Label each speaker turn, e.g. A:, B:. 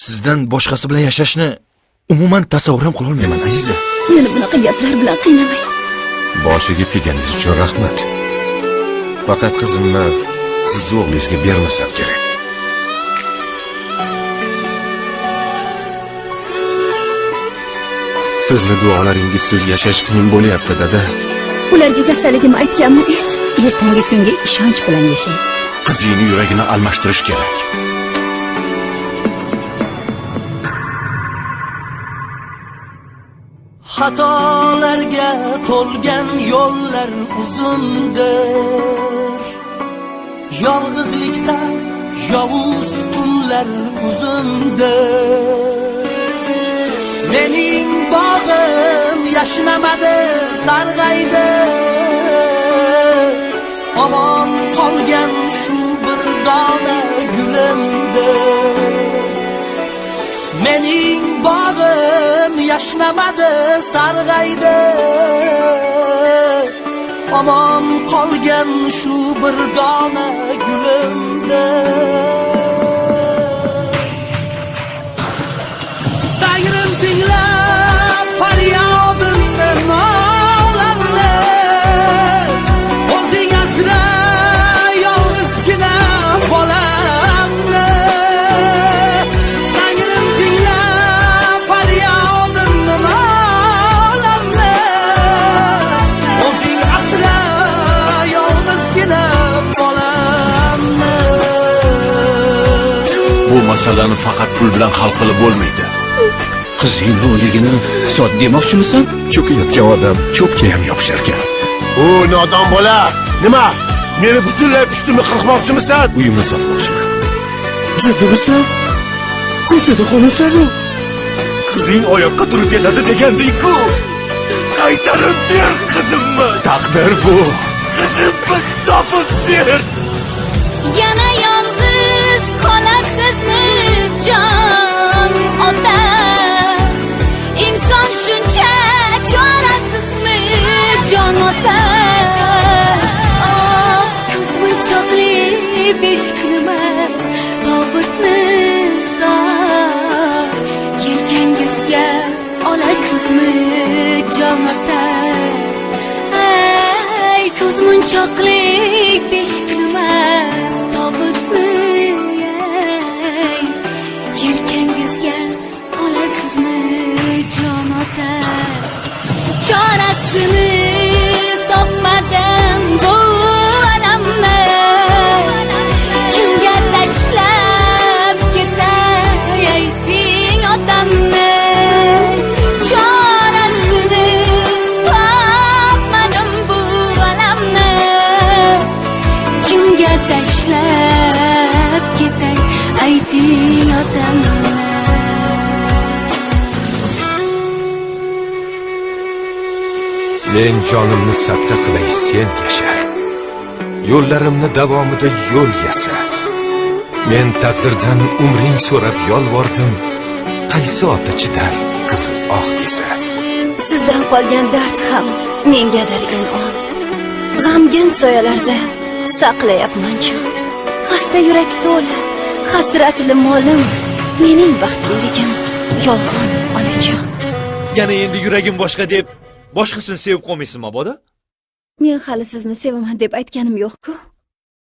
A: sizdan boshqasi bilan yashashni umuman tasavvur ham qila olmayman, Aziza.
B: Meni bunaqa gaplar bilan qiynamang.
A: Boshiga kelganingiz uchun rahmat. Faqat qizimni siz o'g'lingizga bermasam kerak. Sizni duolaringizsiz yashash qiyin bo'lyapti, dada.
B: Ularga kasalligimni aytganmidingiz? Ertangi kunga ishonch bilan yashang.
A: Qizingni yuragini almashtirish kerak.
C: Xatolarga to'lgan yo'llar uzundir. Yolg'izlikda yovuz tunlar uzundir. Mening bog'im yashnamadi, sarg'aydi. Omon qolgan shu bir dona gulimdir. Mening bog'im yashnamadi, sarg'aydi. Omon qolgan shu bir dona gulimdir. Tagrim tinglab faryodimni, nolamni. O'zing asra yolg'izgina bolamni. Tagrim tinglab faryodimni, nolamni. O'zing asra yolg'izgina bolamni.
A: Bu masalani faqat pul bilan hal qilib bo'lmaydi. Qizingni o'ligini sot demoqchimisan? Cho'kayotgan odam cho'pga ham yopishar ekan.
D: O nodon bola, nima? Meni butunlay pustimni qirqmoqchimisan?
A: Uyimni sotmoqchiman.
D: Jiddimisan? Ko'chada qolasan-ku. Qizing oyoqqa turib ketadi deganding-ku. Qaytarib ber qizimni. Taqdir bu. Qizimni topib ber.
B: Yana yolg'iz qolasizmi, jon ota? İnson shuncha chorasizmi, jon ota? Ko'zmunchoqli besh kunimiz tobutni yelkangizga olasizmi, jon ota? Ko'zmunchoqli besh kunimiz tobutni yelkangizga olasizmi, jon ota? Chorasini topmadim bu alamni. Kimga tashlab ketay, ayting otamni. Chorasini topmadim bu alamni. Kimga tashlab ketay, ayting otamni.
E: Men jonimni sadqa qilay, sen yasha. Yo'llarimni davomida yo'l yasa. Men taqdirdan umring so'rab yolvordim. Qaysi ota chidar qizi desa.
B: Sizdan qolgan dard ham mengadir in'om. G'amgin soyalarda saqlayapman jon. Xasta yurak to'la, hasratli molim. Mening baxtliligim yolg'on onajon.
A: Yana endi yuragim boshqa deb boshqasini sevib qolmaysan, mabodo?
B: Men hali sizni sevaman deb aytganim yo'q-ku.